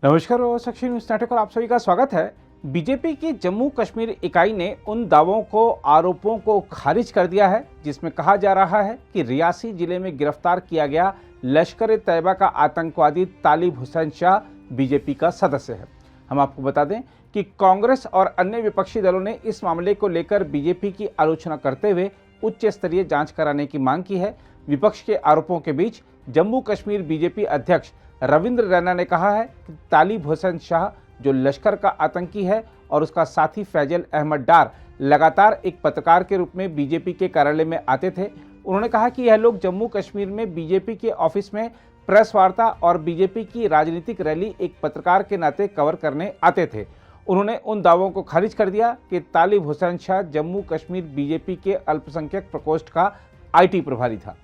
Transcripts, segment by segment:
नमस्कार और साक्षी news network पर आप सभी का स्वागत है। बीजेपी की जम्मू कश्मीर इकाई ने उन दावों को आरोपों को खारिज कर दिया है जिसमें कहा जा रहा है कि रियासी जिले में गिरफ्तार किया गया लश्कर-ए-तैयबा का आतंकवादी तालिब हुसैन शाह बीजेपी का सदस्य है। हम आपको बता दें कि कांग्रेस और अन्य विपक्षी दलों ने इस मामले को लेकर बीजेपी की आलोचना करते हुए उच्च स्तरीय जांच कराने की मांग की है। विपक्ष के आरोपों के बीच जम्मू कश्मीर बीजेपी अध्यक्ष रविंद्र रैना ने कहा है कि तालिब हुसैन शाह जो लश्कर का आतंकी है और उसका साथी फैजल अहमद डार लगातार एक पत्रकार के रूप में बीजेपी के कार्यालय में आते थे। उन्होंने कहा कि यह लोग जम्मू कश्मीर में बीजेपी के ऑफिस में प्रेस वार्ता और बीजेपी की राजनीतिक रैली एक पत्रकार के नाते कवर करने आते थे। उन्होंने उन दावों को खारिज कर दिया कि तालिब हुसैन शाह जम्मू कश्मीर बीजेपी के अल्पसंख्यक प्रकोष्ठ का IT प्रभारी था।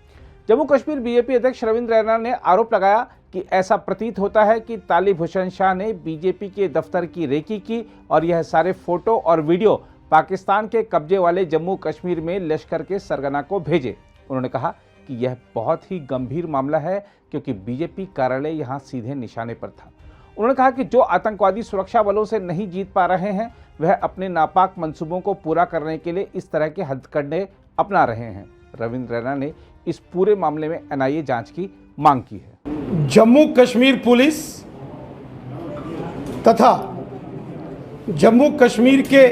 जम्मू कश्मीर बीजेपी अध्यक्ष रविंद्र रैना ने आरोप लगाया कि ऐसा प्रतीत होता है कि तालिब हुसैन शाह ने बीजेपी के दफ्तर की रेकी की और यह सारे फोटो और वीडियो पाकिस्तान के कब्जे वाले जम्मू कश्मीर में लश्कर के सरगना को भेजे। उन्होंने कहा कि यह बहुत ही गंभीर मामला है क्योंकि बीजेपी कार्यालय यहां सीधे निशाने पर था। उन्होंने कहा कि जो आतंकवादी सुरक्षा बलों से नहीं जीत पा रहे हैं वह अपने नापाक मंसूबों को पूरा करने के लिए इस तरह के हथकंडे अपना रहे हैं। रविंद्र रैना ने इस पूरे मामले में NIA जांच की मांग की है। जम्मू कश्मीर पुलिस तथा जम्मू कश्मीर के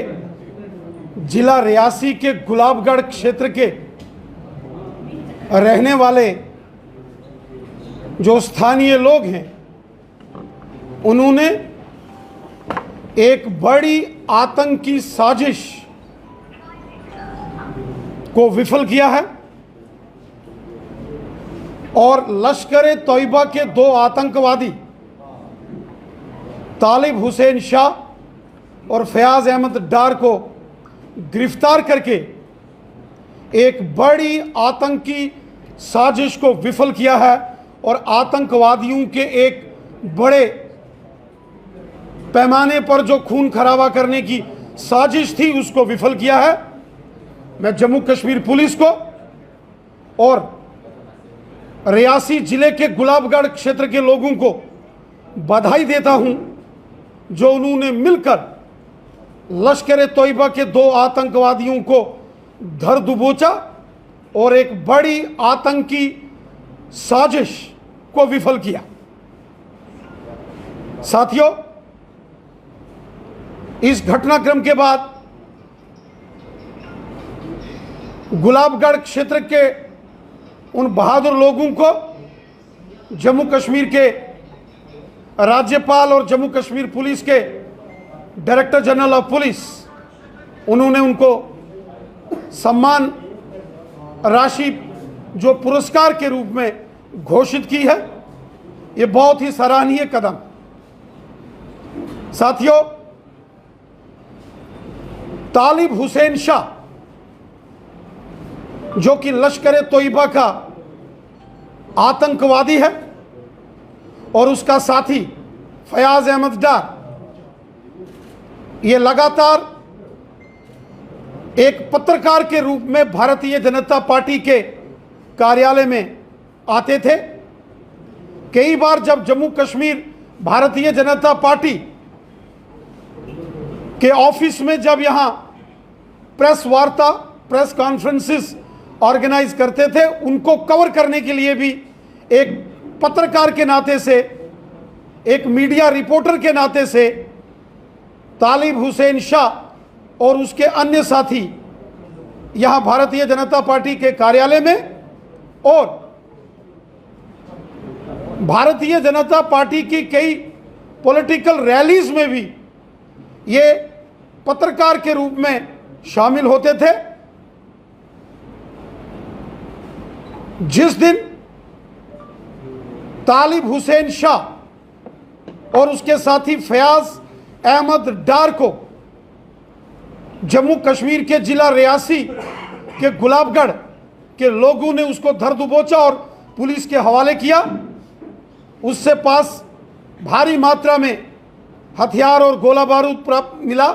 जिला रियासी के गुलाबगढ़ क्षेत्र के रहने वाले जो स्थानीय लोग हैं उन्होंने एक बड़ी आतंकी साजिश को विफल किया है और लश्कर-ए-तैयबा के दो आतंकवादी तालिब हुसैन शाह और फयाज अहमद डार को गिरफ्तार करके एक बड़ी आतंकी साजिश को विफल किया है और आतंकवादियों के एक बड़े पैमाने पर जो खून खराबा करने की साजिश थी उसको विफल किया है। मैं जम्मू कश्मीर पुलिस को और रियासी जिले के गुलाबगढ़ क्षेत्र के लोगों को बधाई देता हूं जो उन्होंने मिलकर लश्कर-ए-तैयबा के दो आतंकवादियों को धर दबोचा और एक बड़ी आतंकी साजिश को विफल किया। साथियों, इस घटनाक्रम के बाद गुलाबगढ़ क्षेत्र के उन बहादुर लोगों को जम्मू कश्मीर के राज्यपाल और जम्मू कश्मीर पुलिस के डायरेक्टर जनरल ऑफ पुलिस उन्होंने उनको सम्मान राशि जो पुरस्कार के रूप में घोषित की है। ये बहुत ही सराहनीय कदम। साथियों, तालिब हुसैन शाह जो कि लश्कर-ए-तैयबा का आतंकवादी है और उसका साथी फयाज अहमद डार ये लगातार एक पत्रकार के रूप में भारतीय जनता पार्टी के कार्यालय में आते थे। कई बार जब जम्मू कश्मीर भारतीय जनता पार्टी के ऑफिस में जब यहां प्रेस वार्ता प्रेस कॉन्फ्रेंसेस ऑर्गेनाइज करते थे उनको कवर करने के लिए भी एक पत्रकार के नाते से एक मीडिया रिपोर्टर के नाते से तालिब हुसैन शाह और उसके अन्य साथी यहां भारतीय जनता पार्टी के कार्यालय में और भारतीय जनता पार्टी की कई पॉलिटिकल रैलीज में भी ये पत्रकार के रूप में शामिल होते थे। जिस दिन तालिब हुसैन शाह और उसके साथी फयाज अहमद डार को जम्मू कश्मीर के जिला रियासी के गुलाबगढ़ के लोगों ने उसको धर दबोचा और पुलिस के हवाले किया, उससे पास भारी मात्रा में हथियार और गोला बारूद प्राप्त मिला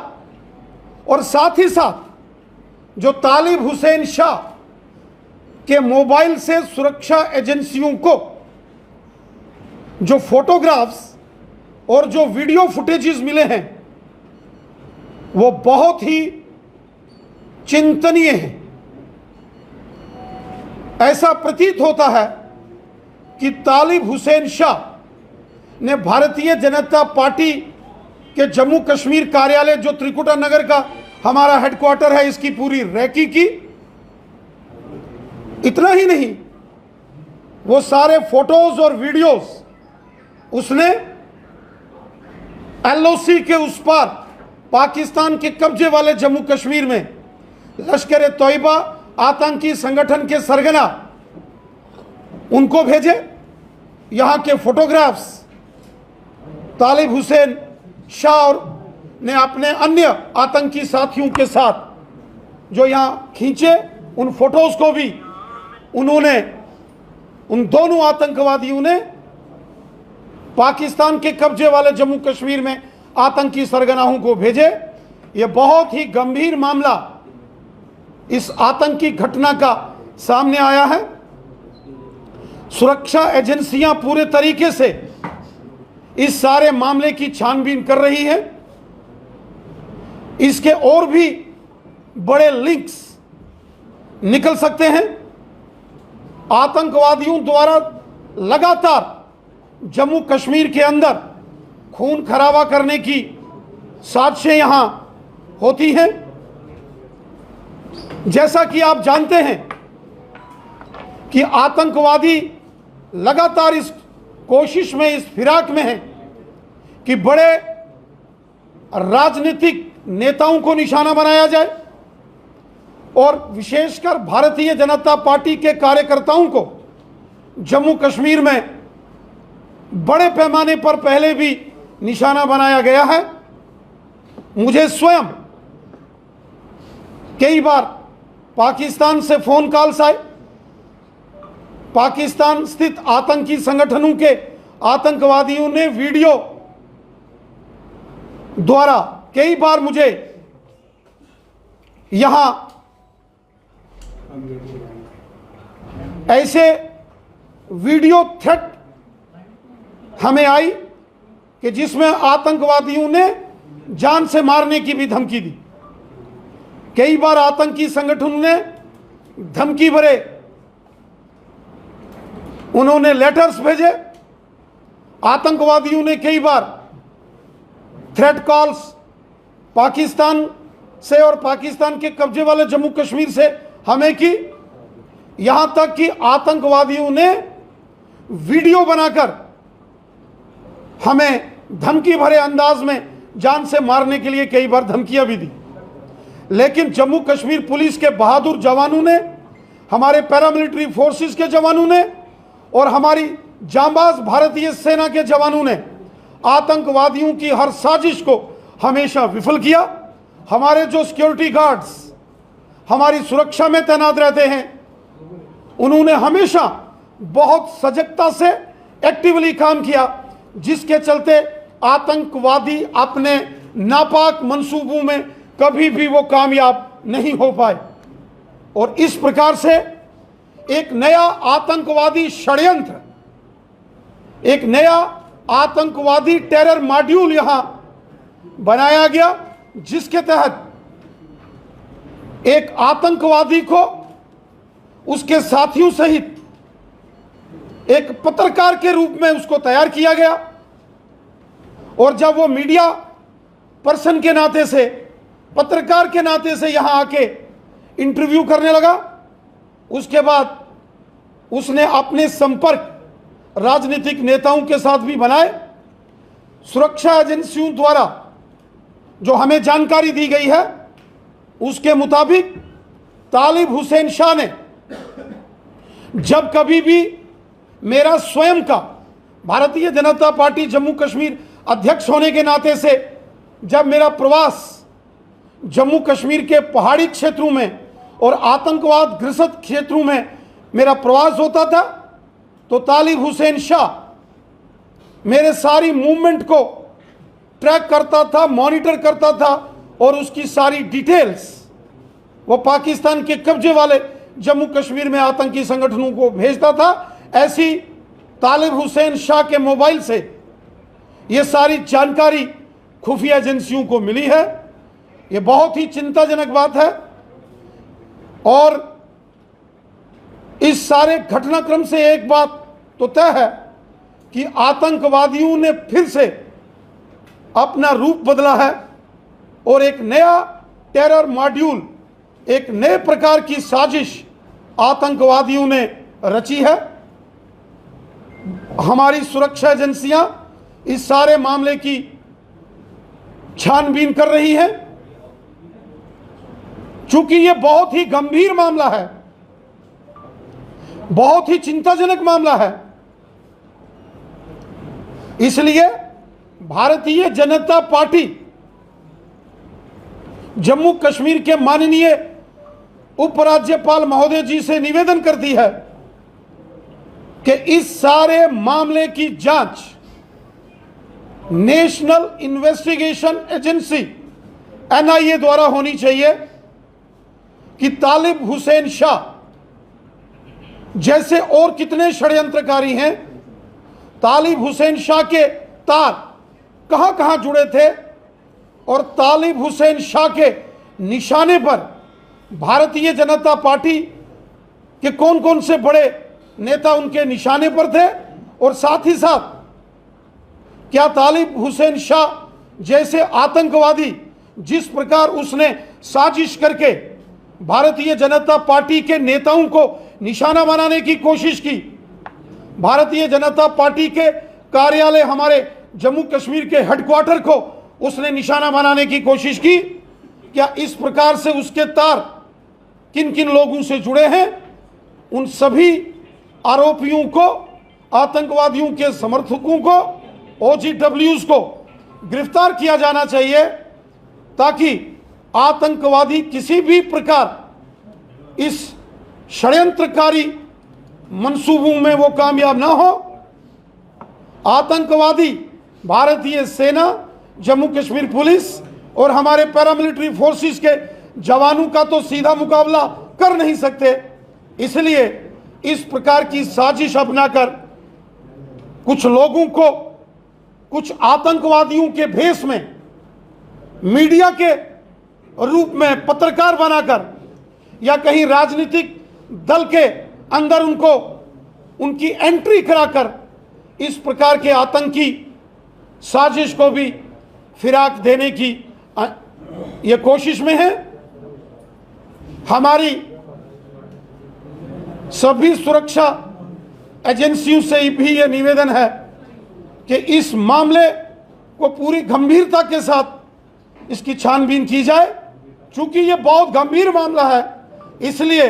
और साथ ही साथ जो तालिब हुसैन शाह के मोबाइल से सुरक्षा एजेंसियों को जो फोटोग्राफ्स और जो वीडियो फुटेजेस मिले हैं वो बहुत ही चिंतनीय हैं। ऐसा प्रतीत होता है कि तालिब हुसैन शाह ने भारतीय जनता पार्टी के जम्मू कश्मीर कार्यालय, जो त्रिकुटा नगर का हमारा हेडक्वार्टर है, इसकी पूरी रैकी की। इतना ही नहीं, वो सारे फोटोज और वीडियोस उसने एलओसी के उस पार पाकिस्तान के कब्जे वाले जम्मू कश्मीर में लश्कर तोयबा आतंकी संगठन के सरगना उनको भेजे। यहां के फोटोग्राफ्स तालिब हुसैन शाह ने अपने अन्य आतंकी साथियों के साथ जो यहां खींचे, उन फोटोज को भी उन्होंने, उन दोनों आतंकवादियों ने पाकिस्तान के कब्जे वाले जम्मू कश्मीर में आतंकी सरगनाओं को भेजे। यह बहुत ही गंभीर मामला इस आतंकी घटना का सामने आया है। सुरक्षा एजेंसियां पूरे तरीके से इस सारे मामले की छानबीन कर रही है। इसके और भी बड़े लिंक्स निकल सकते हैं। आतंकवादियों द्वारा लगातार जम्मू कश्मीर के अंदर खून खराबा करने की साजिशें यहां होती हैं। जैसा कि आप जानते हैं कि आतंकवादी लगातार इस कोशिश में, इस फिराक में हैं कि बड़े राजनीतिक नेताओं को निशाना बनाया जाए और विशेषकर भारतीय जनता पार्टी के कार्यकर्ताओं को जम्मू कश्मीर में बड़े पैमाने पर पहले भी निशाना बनाया गया है। मुझे स्वयं कई बार पाकिस्तान से फोन कॉल्स आए। पाकिस्तान स्थित आतंकी संगठनों के आतंकवादियों ने वीडियो द्वारा कई बार मुझे यहां ऐसे वीडियो थ्रेट हमें आई कि जिसमें आतंकवादियों ने जान से मारने की भी धमकी दी। कई बार आतंकी संगठन ने धमकी भरे उन्होंने लेटर्स भेजे। आतंकवादियों ने कई बार थ्रेट कॉल्स पाकिस्तान से और पाकिस्तान के कब्जे वाले जम्मू कश्मीर से हमें की। यहां तक कि आतंकवादियों ने वीडियो बनाकर हमें धमकी भरे अंदाज में जान से मारने के लिए कई बार धमकियां भी दी। लेकिन जम्मू कश्मीर पुलिस के बहादुर जवानों ने, हमारे पैरामिलिट्री फोर्सेस के जवानों ने और हमारी जांबाज भारतीय सेना के जवानों ने आतंकवादियों की हर साजिश को हमेशा विफल किया। हमारे जो सिक्योरिटी गार्ड्स हमारी सुरक्षा में तैनात रहते हैं, उन्होंने हमेशा बहुत सजगता से एक्टिवली काम किया, जिसके चलते आतंकवादी अपने नापाक मंसूबों में कभी भी वो कामयाब नहीं हो पाए। और इस प्रकार से एक नया आतंकवादी षड्यंत्र, एक नया आतंकवादी टेरर मॉड्यूल यहां बनाया गया, जिसके तहत एक आतंकवादी को उसके साथियों सहित एक पत्रकार के रूप में उसको तैयार किया गया। और जब वो मीडिया पर्सन के नाते से, पत्रकार के नाते से यहां आके इंटरव्यू करने लगा, उसके बाद उसने अपने संपर्क राजनीतिक नेताओं के साथ भी बनाए। सुरक्षा एजेंसियों द्वारा जो हमें जानकारी दी गई है, उसके मुताबिक तालिब हुसैन शाह ने जब कभी भी मेरा स्वयं का भारतीय जनता पार्टी जम्मू कश्मीर अध्यक्ष होने के नाते से जब मेरा प्रवास जम्मू कश्मीर के पहाड़ी क्षेत्रों में और आतंकवाद ग्रस्त क्षेत्रों में मेरा प्रवास होता था, तो तालिब हुसैन शाह मेरे सारी मूवमेंट को ट्रैक करता था, मॉनिटर करता था और उसकी सारी डिटेल्स वो पाकिस्तान के कब्जे वाले जम्मू कश्मीर में आतंकी संगठनों को भेजता था। ऐसी तालिब हुसैन शाह के मोबाइल से ये सारी जानकारी खुफिया एजेंसियों को मिली है। ये बहुत ही चिंताजनक बात है और इस सारे घटनाक्रम से एक बात तो तय है कि आतंकवादियों ने फिर से अपना रूप बदला है और एक नया टेरर मॉड्यूल, एक नए प्रकार की साजिश आतंकवादियों ने रची है। हमारी सुरक्षा एजेंसियां इस सारे मामले की छानबीन कर रही हैं। चूंकि यह बहुत ही गंभीर मामला है, बहुत ही चिंताजनक मामला है, इसलिए भारतीय जनता पार्टी जम्मू कश्मीर के माननीय उपराज्यपाल महोदय जी से निवेदन करती है कि इस सारे मामले की जांच नेशनल इन्वेस्टिगेशन एजेंसी NIA द्वारा होनी चाहिए कि तालिब हुसैन शाह जैसे और कितने षड्यंत्रकारी हैं, तालिब हुसैन शाह के तार कहां कहां जुड़े थे और तालिब हुसैन शाह के निशाने पर भारतीय जनता पार्टी के कौन कौन से बड़े नेता उनके निशाने पर थे और साथ ही साथ क्या तालिब हुसैन शाह जैसे आतंकवादी जिस प्रकार उसने साजिश करके भारतीय जनता पार्टी के नेताओं को निशाना बनाने की कोशिश की, भारतीय जनता पार्टी के कार्यालय हमारे जम्मू कश्मीर के हेडक्वार्टर को उसने निशाना बनाने की कोशिश की, क्या इस प्रकार से उसके तार किन किन लोगों से जुड़े हैं, उन सभी आरोपियों को, आतंकवादियों के समर्थकों को, OGWs को गिरफ्तार किया जाना चाहिए ताकि आतंकवादी किसी भी प्रकार इस षड्यंत्रकारी मंसूबों में वो कामयाब ना हो। आतंकवादी भारतीय सेना, जम्मू कश्मीर पुलिस और हमारे पैरामिलिट्री फोर्सेस के जवानों का तो सीधा मुकाबला कर नहीं सकते, इसलिए इस प्रकार की साजिश अपनाकर कुछ लोगों को कुछ आतंकवादियों के भेष में मीडिया के रूप में पत्रकार बनाकर या कहीं राजनीतिक दल के अंदर उनकी एंट्री कराकर इस प्रकार के आतंकी साजिश को भी फिराक देने की ये कोशिश में है। हमारी सभी सुरक्षा एजेंसियों से भी ये निवेदन है कि इस मामले को पूरी गंभीरता के साथ इसकी छानबीन की जाए। चूंकि ये बहुत गंभीर मामला है, इसलिए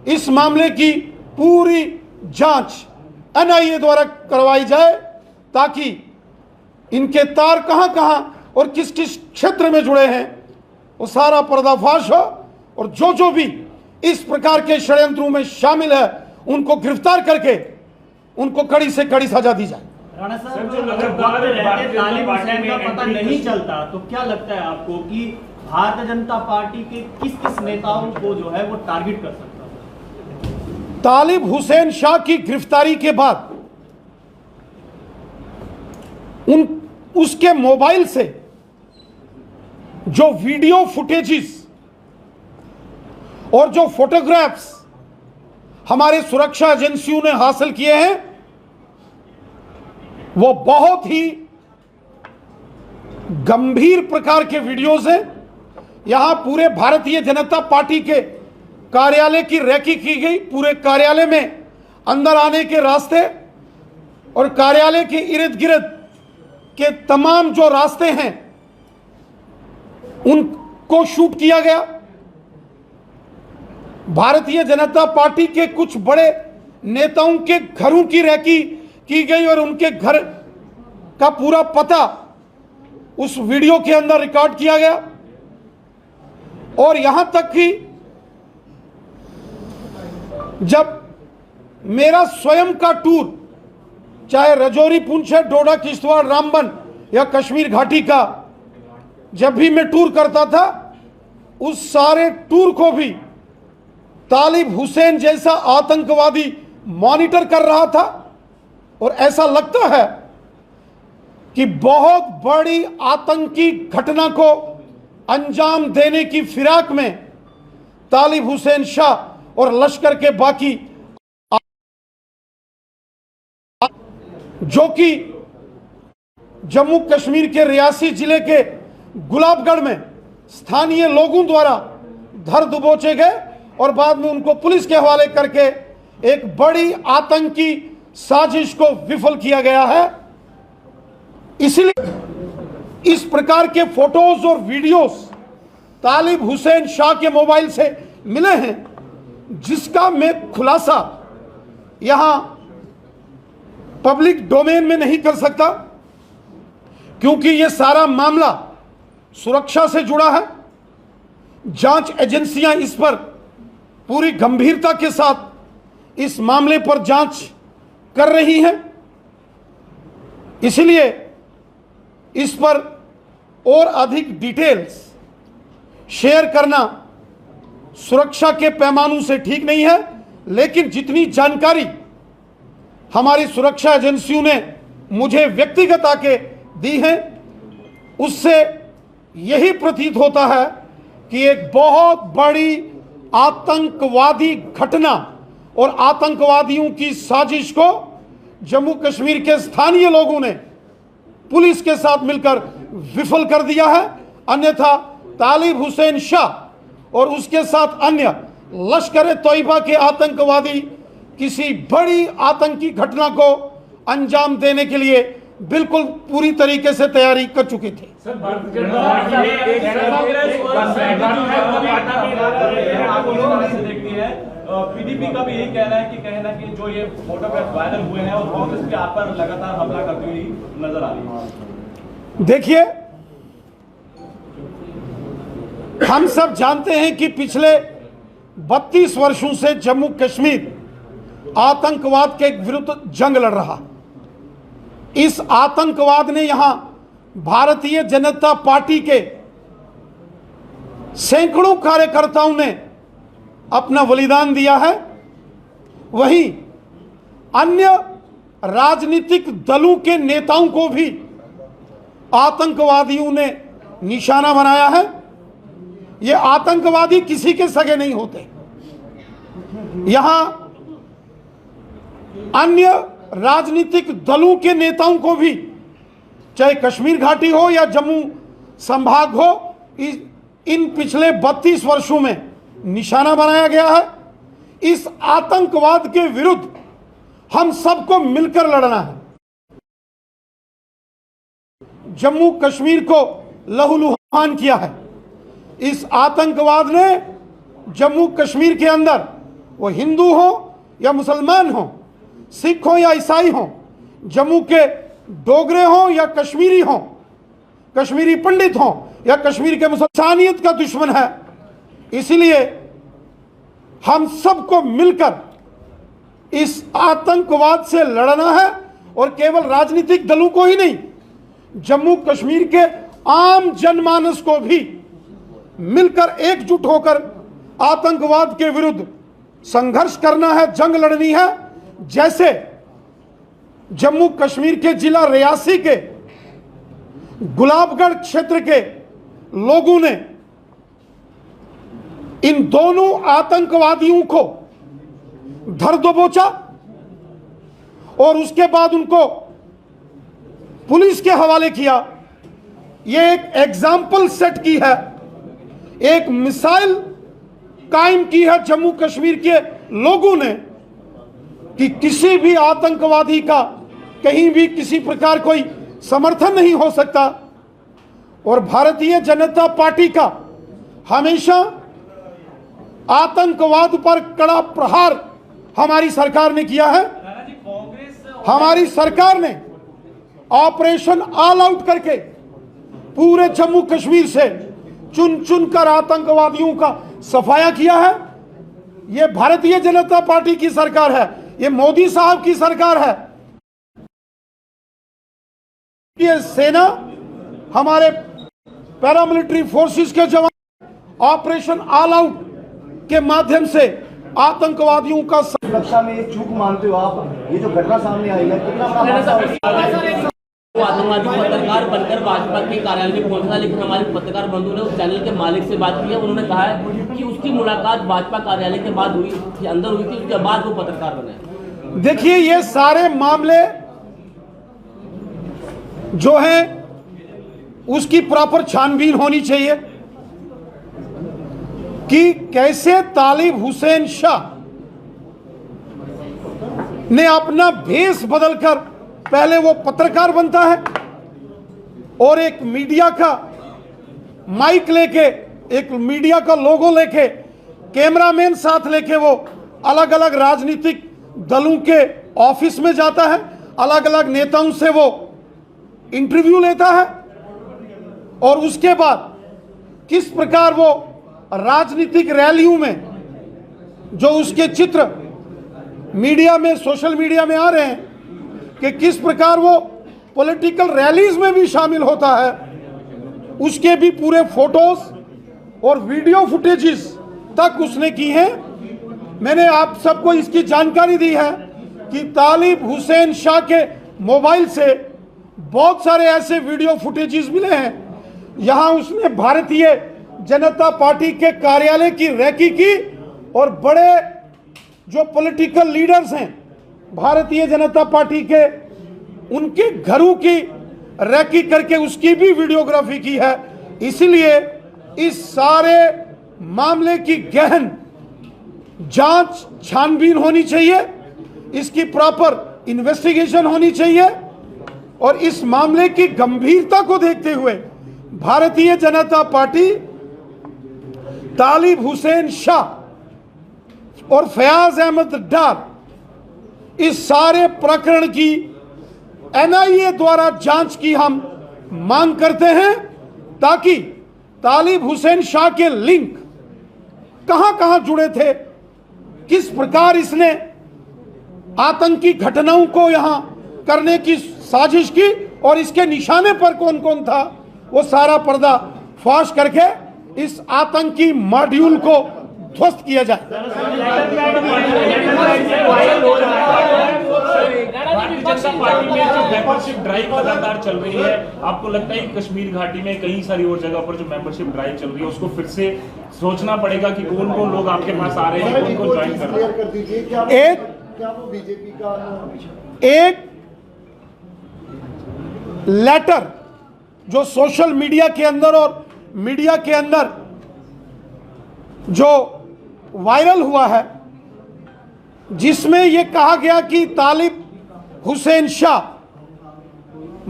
इस मामले की पूरी जांच NIA द्वारा करवाई जाए ताकि इनके तार कहां कहां और किस किस क्षेत्र में जुड़े हैं वो सारा पर्दाफाश हो और जो भी इस प्रकार के षड्यंत्रों में शामिल है उनको गिरफ्तार करके उनको कड़ी से कड़ी सजा दी जाए। राणा साहब, अगर तालिब हुसैन का पता नहीं चलता तो क्या लगता है आपको कि भारतीय जनता पार्टी के किस किस नेताओं को जो है वो टारगेट कर सकता है? तालिब हुसैन शाह की गिरफ्तारी के बाद उसके मोबाइल से जो वीडियो फुटेजेस और जो फोटोग्राफ्स हमारे सुरक्षा एजेंसियों ने हासिल किए हैं वो बहुत ही गंभीर प्रकार के वीडियोस हैं। यहां पूरे भारतीय जनता पार्टी के कार्यालय की रैकी की गई, पूरे कार्यालय में अंदर आने के रास्ते और कार्यालय के इर्द गिर्द के तमाम जो रास्ते हैं उनको शूट किया गया। भारतीय जनता पार्टी के कुछ बड़े नेताओं के घरों की रैकी की गई और उनके घर का पूरा पता उस वीडियो के अंदर रिकॉर्ड किया गया। और यहां तक कि जब मेरा स्वयं का टूर, चाहे रजौरी, पुंछ, डोडा, किश्तवाड़, रामबन या कश्मीर घाटी का जब भी मैं टूर करता था, उस सारे टूर को भी तालिब हुसैन जैसा आतंकवादी मॉनिटर कर रहा था। और ऐसा लगता है कि बहुत बड़ी आतंकी घटना को अंजाम देने की फिराक में तालिब हुसैन शाह और लश्कर के बाकी जो कि जम्मू कश्मीर के रियासी जिले के गुलाबगढ़ में स्थानीय लोगों द्वारा धर दबोचे गए और बाद में उनको पुलिस के हवाले करके एक बड़ी आतंकी साजिश को विफल किया गया है। इसलिए इस प्रकार के फोटोज और वीडियोस तालिब हुसैन शाह के मोबाइल से मिले हैं, जिसका मैं खुलासा यहां पब्लिक डोमेन में नहीं कर सकता, क्योंकि यह सारा मामला सुरक्षा से जुड़ा है। जांच एजेंसियां इस पर पूरी गंभीरता के साथ इस मामले पर जांच कर रही हैं, इसलिए इस पर और अधिक डिटेल्स शेयर करना सुरक्षा के पैमानों से ठीक नहीं है। लेकिन जितनी जानकारी हमारी सुरक्षा एजेंसियों ने मुझे व्यक्तिगत आके दी है, उससे यही प्रतीत होता है कि एक बहुत बड़ी आतंकवादी घटना और आतंकवादियों की साजिश को जम्मू कश्मीर के स्थानीय लोगों ने पुलिस के साथ मिलकर विफल कर दिया है। अन्यथा तालिब हुसैन शाह और उसके साथ अन्य लश्कर तोयबा के आतंकवादी किसी बड़ी आतंकी घटना को अंजाम देने के लिए बिल्कुल पूरी तरीके से तैयारी कर चुके थे। पीडीपी का भी यही कहना है कि जो ये फोटोग्राफ वायरल हुए हैं और कांग्रेस भी आप पर लगातार हमला करती हुई नजर आ रही है। देखिए, हम सब जानते हैं कि पिछले 32 वर्षों से जम्मू कश्मीर आतंकवाद के विरुद्ध जंग लड़ रहा। इस आतंकवाद ने यहां भारतीय जनता पार्टी के सैकड़ों कार्यकर्ताओं ने अपना बलिदान दिया है। वहीं अन्य राजनीतिक दलों के नेताओं को भी आतंकवादियों ने निशाना बनाया है। ये आतंकवादी किसी के सगे नहीं होते। यहां अन्य राजनीतिक दलों के नेताओं को भी, चाहे कश्मीर घाटी हो या जम्मू संभाग हो, इन पिछले 32 वर्षों में निशाना बनाया गया है। इस आतंकवाद के विरुद्ध हम सबको मिलकर लड़ना है। जम्मू कश्मीर को लहूलुहान किया है इस आतंकवाद ने। जम्मू कश्मीर के अंदर वो हिंदू हो या मुसलमान हो, सिख हो या ईसाई हो, जम्मू के डोगरे हो या कश्मीरी हो, कश्मीरी पंडित हो या कश्मीर के मुसलमानियत का दुश्मन है। इसलिए हम सबको मिलकर इस आतंकवाद से लड़ना है और केवल राजनीतिक दलों को ही नहीं, जम्मू कश्मीर के आम जनमानस को भी मिलकर एकजुट होकर आतंकवाद के विरुद्ध संघर्ष करना है, जंग लड़नी है। जैसे जम्मू कश्मीर के जिला रियासी के गुलाबगढ़ क्षेत्र के लोगों ने इन दोनों आतंकवादियों को धर दबोचा और उसके बाद उनको पुलिस के हवाले किया। यह एक एग्जाम्पल सेट की है, एक मिसाइल कायम की है जम्मू कश्मीर के लोगों ने कि किसी भी आतंकवादी का कहीं भी किसी प्रकार कोई समर्थन नहीं हो सकता। और भारतीय जनता पार्टी का हमेशा आतंकवाद पर कड़ा प्रहार हमारी सरकार ने किया है। हमारी सरकार ने ऑपरेशन ऑल आउट करके पूरे जम्मू कश्मीर से चुन चुनकर आतंकवादियों का सफाया किया है। यह भारतीय जनता पार्टी की सरकार है, ये मोदी साहब की सरकार है। ये सेना, हमारे पैरामिलिट्री फोर्सेस के जवान ऑपरेशन ऑल आउट के माध्यम से आतंकवादियों का सुरक्षा में ये चूक मानते हो आप? ये जो घटना सामने आई है कितना बड़ा हादसा है? वो आतंकवादी पत्रकार बनकर भाजपा के कार्यालय में पहुंचा था, लेकिन हमारे पत्रकार बंधु ने उस चैनल के मालिक से बात की है। उन्होंने कहा है कि उसकी मुलाकात भाजपा कार्यालय के बाद हुई थी, अंदर हुई थी, उसके बाद वो पत्रकार बने। देखिए, ये सारे मामले जो हैं उसकी प्रॉपर छानबीन होनी चाहिए कि कैसे तालिब हुसैन शाह ने अपना भेष बदलकर पहले वो पत्रकार बनता है और एक मीडिया का माइक लेके, एक मीडिया का लोगो लेके, कैमरामैन साथ लेके वो अलग अलग राजनीतिक दलों के ऑफिस में जाता है, अलग अलग नेताओं से वो इंटरव्यू लेता है और उसके बाद किस प्रकार वो राजनीतिक रैलियों में जो उसके चित्र मीडिया में, सोशल मीडिया में आ रहे हैं कि किस प्रकार वो पॉलिटिकल रैलीज में भी शामिल होता है, उसके भी पूरे फोटोज और वीडियो फुटेजेस तक उसने की हैं। मैंने आप सबको इसकी जानकारी दी है कि तालिब हुसैन शाह के मोबाइल से बहुत सारे ऐसे वीडियो फुटेजेस मिले हैं। यहां उसने भारतीय जनता पार्टी के कार्यालय की रैकी की और बड़े जो पॉलिटिकल लीडर्स हैं भारतीय जनता पार्टी के, उनके घरों की रैकी करके उसकी भी वीडियोग्राफी की है। इसलिए इस सारे मामले की गहन जांच छानबीन होनी चाहिए, इसकी प्रॉपर इन्वेस्टिगेशन होनी चाहिए और इस मामले की गंभीरता को देखते हुए भारतीय जनता पार्टी तालिब हुसैन शाह और फयाज अहमद डार इस सारे प्रकरण की एनआईए द्वारा जांच की हम मांग करते हैं, ताकि तालिब हुसैन शाह के लिंक कहां कहां जुड़े थे, किस प्रकार इसने आतंकी घटनाओं को यहां करने की साजिश की और इसके निशाने पर कौन कौन था, वो सारा पर्दा फाश करके इस आतंकी मॉड्यूल को ध्वस्त किया जाए। भारतीय जनता पार्टी में जो मेंबरशिप ड्राइव लगातार चल रही है, आपको लगता है कि कश्मीर घाटी में कई सारी और जगह पर जो मेंबरशिप ड्राइव चल रही है उसको फिर से सोचना पड़ेगा कि कौन कौन लोग आपके पास आ रहे हैं, कौन कौन ज्वाइन कर रहे हैं? क्या वो बीजेपी का एक लेटर जो सोशल मीडिया के अंदर और मीडिया के अंदर जो वायरल हुआ है, जिसमें यह कहा गया कि तालिब हुसैन शाह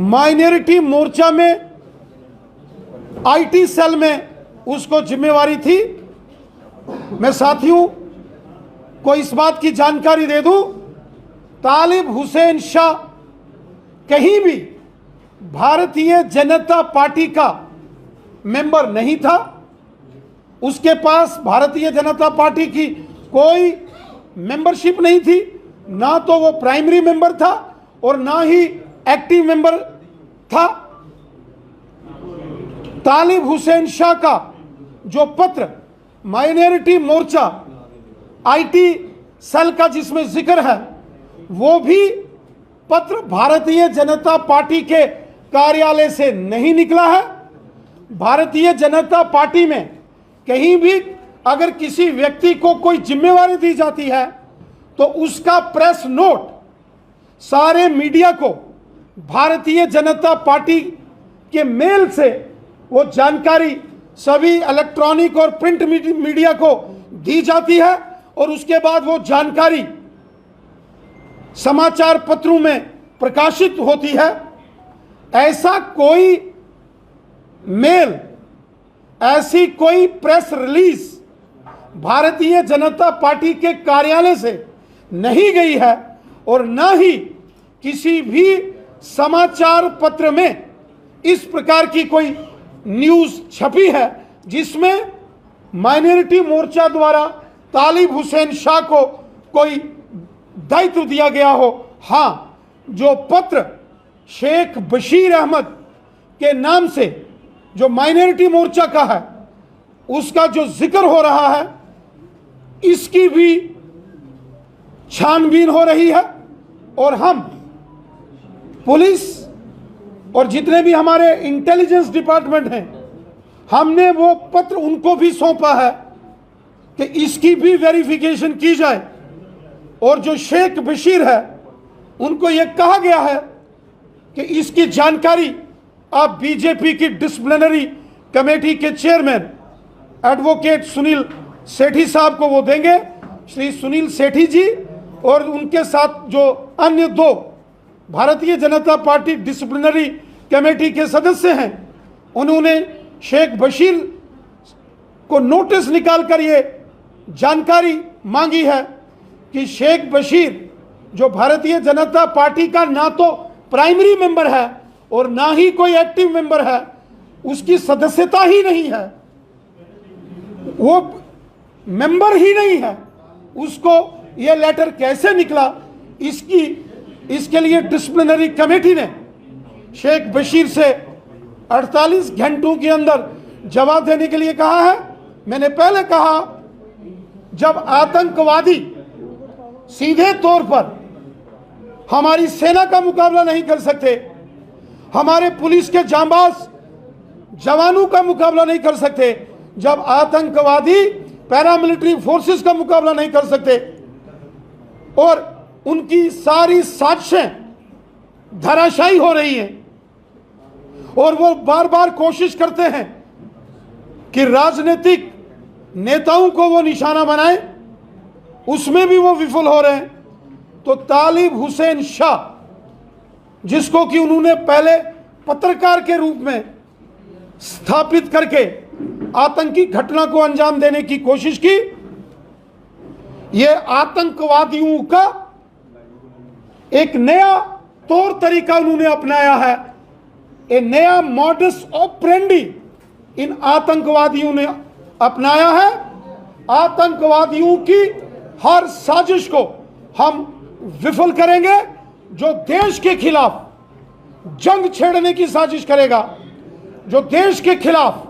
माइनॉरिटी मोर्चा में आईटी सेल में उसको जिम्मेवारी थी। मैं साथियों को इस बात की जानकारी दे दूं, तालिब हुसैन शाह कहीं भी भारतीय जनता पार्टी का मेंबर नहीं था। उसके पास भारतीय जनता पार्टी की कोई मेंबरशिप नहीं थी, ना तो वो प्राइमरी मेंबर था और ना ही एक्टिव मेंबर था। तालिब हुसैन शाह का जो पत्र माइनॉरिटी मोर्चा आईटी सेल का जिसमें जिक्र है, वो भी पत्र भारतीय जनता पार्टी के कार्यालय से नहीं निकला है। भारतीय जनता पार्टी में कहीं भी अगर किसी व्यक्ति को कोई जिम्मेवारी दी जाती है तो उसका प्रेस नोट सारे मीडिया को भारतीय जनता पार्टी के मेल से वो जानकारी सभी इलेक्ट्रॉनिक और प्रिंट मीडिया को दी जाती है और उसके बाद वो जानकारी समाचार पत्रों में प्रकाशित होती है। ऐसा कोई मेल, ऐसी कोई press release Bharatiya Janata party के कार्यालय से नहीं गई है और न ही किसी भी समाचार पत्र में इस प्रकार की कोई न्यूज़ छपी है जिसमें माइनॉरिटी मोर्चा द्वारा तालिब हुसैन शाह को कोई दायित्व दिया गया हो। हाँ, जो पत्र शेख बशीर अहमद के नाम से जो माइनॉरिटी मोर्चा का है, उसका जो जिक्र हो रहा है, इसकी भी छानबीन हो रही है और हम पुलिस और जितने भी हमारे इंटेलिजेंस डिपार्टमेंट हैं, हमने वो पत्र उनको भी सौंपा है कि इसकी भी वेरिफिकेशन की जाए। और जो शेख बशीर है, उनको ये कहा गया है कि इसकी जानकारी आप बीजेपी की डिसिप्लिनरी कमेटी के चेयरमैन एडवोकेट सुनील सेठी साहब को वो देंगे। श्री सुनील सेठी जी और उनके साथ जो अन्य 2 Bharatiya Janata party disciplinary committee के सदस्य हैं, उन्होंने शेख बशीर को नोटिस निकालकर ये जानकारी मांगी है कि शेख बशीर जो भारतीय जनता पार्टी का ना तो प्राइमरी मेंबर है और ना ही कोई एक्टिव मेंबर है, उसकी सदस्यता ही नहीं है, वो मेंबर ही नहीं है, उसको ये लेटर कैसे निकला, इसके लिए डिसिप्लिनरी कमेटी ने शेख बशीर से 48 घंटों के अंदर जवाब देने के लिए कहा है। मैंने पहले कहा, जब आतंकवादी सीधे तौर पर हमारी सेना का मुकाबला नहीं कर सकते, हमारे पुलिस के जांबाज जवानों का मुकाबला नहीं कर सकते, जब आतंकवादी पैरामिलिट्री फोर्सेस का मुकाबला नहीं कर सकते और उनकी सारी साजिशें धराशायी हो रही हैं और वो बार बार कोशिश करते हैं कि राजनीतिक नेताओं को वो निशाना बनाएं, उसमें भी वो विफल हो रहे हैं, तो तालिब हुसैन शाह, जिसको कि उन्होंने पहले पत्रकार के रूप में स्थापित करके आतंकी घटना को अंजाम देने की कोशिश की, ये आतंकवादियों का एक नया तौर तरीका उन्होंने अपनाया है, एक नया मॉडस ऑपरेंडी इन आतंकवादियों ने अपनाया है। आतंकवादियों की हर साजिश को हम विफल करेंगे। जो देश के खिलाफ जंग छेड़ने की साजिश करेगा, जो देश के खिलाफ,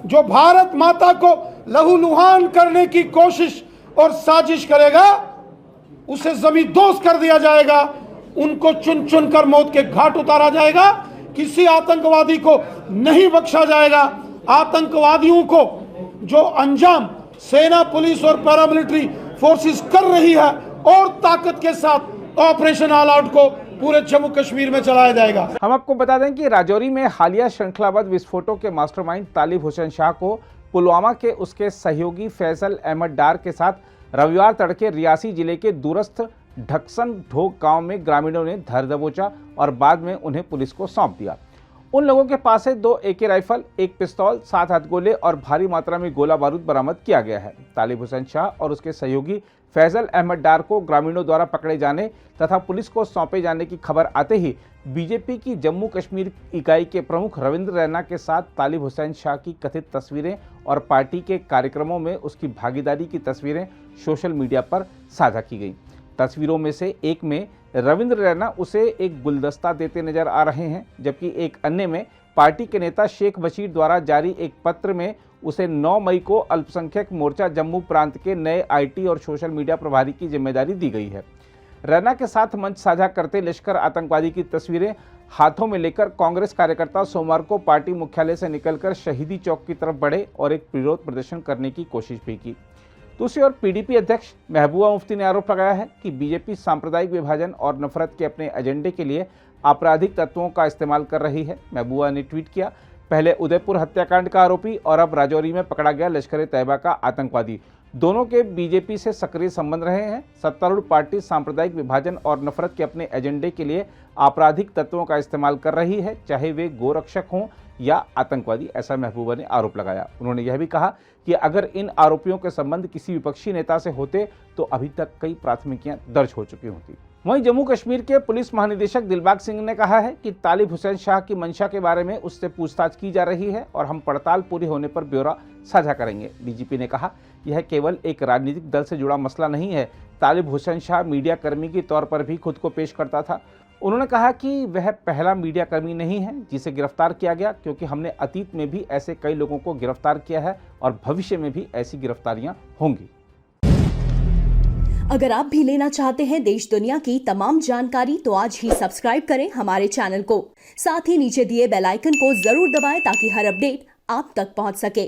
जो भारत माता को लहूलुहान करने की कोशिश और साजिश करेगा, उसे जमींदोज कर दिया जाएगा, उनको चुन चुन कर मौत के घाट उतारा जाएगा। किसी आतंकवादी को नहीं बख्शा जाएगा। आतंकवादियों को जो अंजाम सेना, पुलिस और पैरामिलिट्री फोर्सेस कर रही है, और ताकत के साथ ऑपरेशन ऑल आउट को पूरे जम्मू कश्मीर में चलाया जाएगा। हम आपको बता दें कि राजौरी में हालिया श्रृंखलाबद्ध विस्फोटों के मास्टरमाइंड तालिब हुसैन शाह को पुलवामा के उसके सहयोगी फैसल अहमद डार के साथ रविवार तड़के रियासी जिले के दूरस्थ ढक्सन ढोक गांव में ग्रामीणों ने धर दबोचा और बाद में उन्हें पुलिस को सौंप दिया। उन लोगों के पास से 2 AK राइफल, 1 पिस्तौल, 7 हथगोले और भारी मात्रा में गोला बारूद बरामद किया गया है। तालिब हुसैन शाह और उसके सहयोगी फैजल अहमद डार को ग्रामीणों द्वारा पकड़े जाने तथा पुलिस को सौंपे जाने की खबर आते ही बीजेपी की जम्मू कश्मीर इकाई के प्रमुख रविंद्र रैना के साथ तालिब हुसैन शाह की कथित तस्वीरें और पार्टी के कार्यक्रमों में उसकी भागीदारी की तस्वीरें सोशल मीडिया पर साझा की गई। तस्वीरों में से एक में रविंद्र रैना उसे एक गुलदस्ता देते नजर आ रहे हैं, जबकि एक अन्य में पार्टी के नेता शेख बशीर द्वारा जारी एक पत्र में उसे 9 मई को अल्पसंख्यक मोर्चा जम्मू प्रांत के नए IT और सोशल मीडिया प्रभारी की जिम्मेदारी दी गई है। रैना के साथ मंच साझा करते लश्कर आतंकवादी की तस्वीरें हाथों में लेकर कांग्रेस कार्यकर्ता सोमवार को पार्टी मुख्यालय से निकलकर शहीदी चौक की तरफ बढ़े और एक विरोध प्रदर्शन करने की कोशिश भी की। दूसरी ओर PDP अध्यक्ष महबूबा मुफ्ती ने आरोप लगाया है कि बीजेपी सांप्रदायिक विभाजन और नफरत के अपने एजेंडे के लिए आपराधिक तत्वों का इस्तेमाल कर रही है। महबूबा ने ट्वीट किया, पहले उदयपुर हत्याकांड का आरोपी और अब राजौरी में पकड़ा गया लश्कर-ए-तैयबा का आतंकवादी, दोनों के बीजेपी से सक्रिय संबंध रहे हैं। सत्तारूढ़ पार्टी सांप्रदायिक विभाजन और नफरत के अपने एजेंडे के लिए आपराधिक तत्वों का इस्तेमाल कर रही है, चाहे वे गोरक्षक हों या आतंकवादी, ऐसा महबूबा ने आरोप लगाया। उन्होंने यह भी कहा कि अगर इन आरोपियों के संबंध किसी विपक्षी नेता से होते तो अभी तक कई प्राथमिकियां दर्ज हो चुकी होती। वहीं जम्मू कश्मीर के पुलिस महानिदेशक दिलबाग सिंह ने कहा है कि तालिब हुसैन शाह की मंशा के बारे में उससे पूछताछ की जा रही है और हम पड़ताल पूरी होने पर ब्यौरा साझा करेंगे। DGP ने कहा, यह केवल एक राजनीतिक दल से जुड़ा मसला नहीं है। तालिब हुसैन शाह मीडिया कर्मी के तौर पर भी खुद को पेश करता था। उन्होंने कहा कि वह पहला मीडिया कर्मी नहीं है जिसे गिरफ्तार किया गया, क्योंकि हमने अतीत में भी ऐसे कई लोगों को गिरफ्तार किया है और भविष्य में भी ऐसी गिरफ्तारियां होंगी। अगर आप भी लेना चाहते हैं देश दुनिया की तमाम जानकारी तो आज ही सब्सक्राइब करें हमारे चैनल को। साथ ही नीचे दिए बेल आइकन को जरूर दबाएं ताकि हर अपडेट आप तक पहुंच सके।